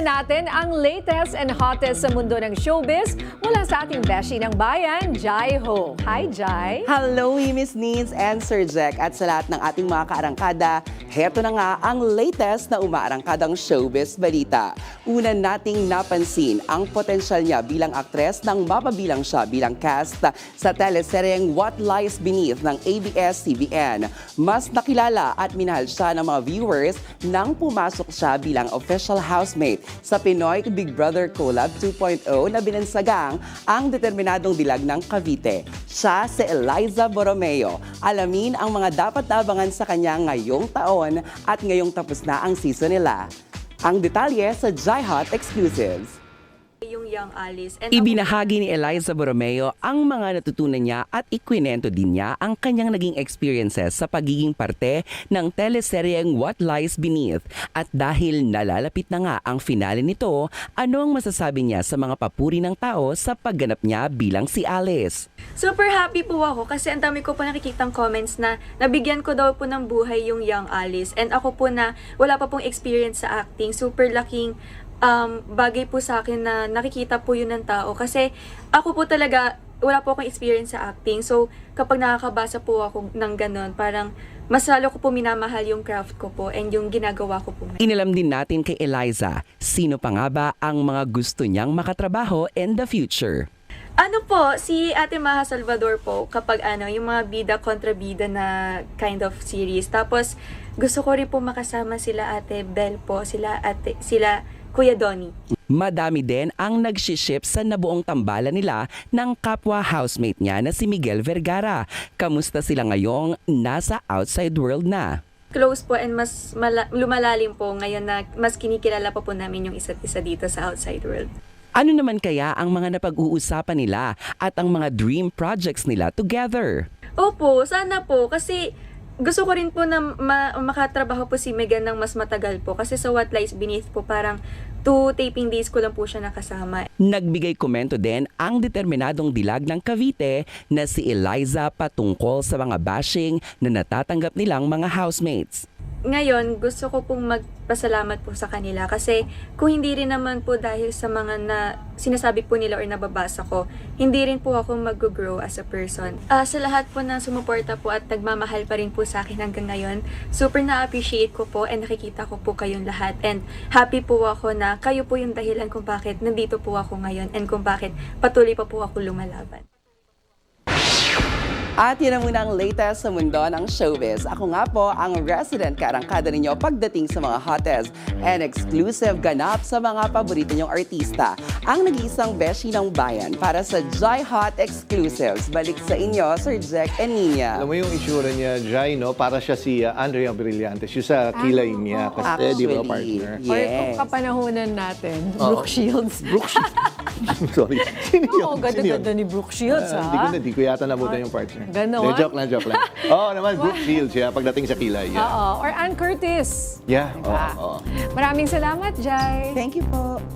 natin ang latest and hottest sa mundo ng showbiz mula sa ating beshi ng bayan, Jai Ho. Hi, Jai! Hello, Miss Needs and Sir Jack. At sa lahat ng ating mga kaarangkada, heto na nga ang latest na umaarangkadang showbiz balita. Una nating napansin ang potensyal niya bilang aktres nang mapabilang siya bilang cast sa teleseryeng What Lies Beneath ng ABS-CBN. Mas nakilala at minahal siya ng mga viewers nang pumasok siya bilang official housemate sa Pinoy Big Brother Collab 2.0 na binansagang ang determinadong dilag ng Cavite. Siya si Eliza Borromeo. Alamin ang mga dapat naabangan sa kanya ngayong taon at ngayong tapos na ang season nila. Ang detalye sa Jai Hot Exclusives. Yung Young Alice. And Ibinahagi ni Eliza Borromeo ang mga natutunan niya at ikwinento din niya ang kanyang naging experiences sa pagiging parte ng teleseryeng What Lies Beneath. At dahil nalalapit na nga ang finale nito, ano ang masasabi niya sa mga papuri ng tao sa pagganap niya bilang si Alice? super happy po ako kasi ang dami ko po nakikitang comments na nabigyan ko daw po ng buhay yung Young Alice. And ako po na wala pa pong experience sa acting, super laking bagay po sa akin na nakikita po yun ng tao. Kasi ako po talaga, wala po akong experience sa acting. So, kapag nakakabasa po ako ng ganon, parang mas lalo ko po minamahal yung craft ko po and yung ginagawa ko po. Inalam din natin kay Eliza, sino pa nga ba ang mga gusto niyang makatrabaho in the future? Ano po, si Ate Maha Salvador po, kapag yung mga bida kontra bida na kind of series. Tapos, gusto ko rin po makasama sila Ate Bel po, sila Kuya Donnie. Madami din ang nagsiship sa nabuong tambalan nila ng kapwa housemate niya na si Miguel Vergara. Kamusta sila ngayong nasa outside world na? Close po and mas lumalalim po ngayon na mas kinikilala pa po namin yung isa't isa dito sa outside world. Ano naman kaya ang mga napag-uusapan nila at ang mga dream projects nila together? Opo, sana po kasi gusto ko rin po na makatrabaho po si Megan ng mas matagal po kasi sa What Lies Beneath po parang 2 taping days ko lang po siya nakasama. Nagbigay komento din ang determinadong dilag ng Cavite na si Eliza patungkol sa mga bashing na natatanggap nilang mga housemates. Ngayon, gusto ko pong magpasalamat po sa kanila kasi kung hindi rin naman po dahil sa mga na sinasabi po nila or nababasa ko, hindi rin po ako mag-grow as a person. Sa lahat po na sumuporta po at nagmamahal pa rin po sa akin hanggang ngayon, super na-appreciate ko po and nakikita ko po kayong lahat and happy po ako na kayo po yung dahilan kung bakit nandito po ako ngayon and kung bakit patuloy pa po ako lumalaban. At yun na muna ang latest sa mundo ng showbiz. Ako nga po ang resident kaarangkada ninyo pagdating sa mga hottest and exclusive ganap sa mga paborito nyong artista. Ang nag-iisang beshi ng bayan para sa Jai Hot Exclusives. Balik sa inyo, Sir Jack and Nina. Alam mo yung itsura niya, Jai, no? Para siya si Andrea Brillantes. Yung sa kilay niya. Kasi, di ba, partner? Or kung kapanahonan natin, Brooke Shields. Brooke Shields. Sorry. Sino yun? Oo, ganda-ganda ni Brooke Shields, ha? Hindi ko yata nabutan yung partner. Ganon? Joke lang. Oo naman, Brooke Shields, pagdating sa kilay. Oo, or Ann Curtis. Yeah, Diba? oo. Maraming salamat, Jai. Thank you po.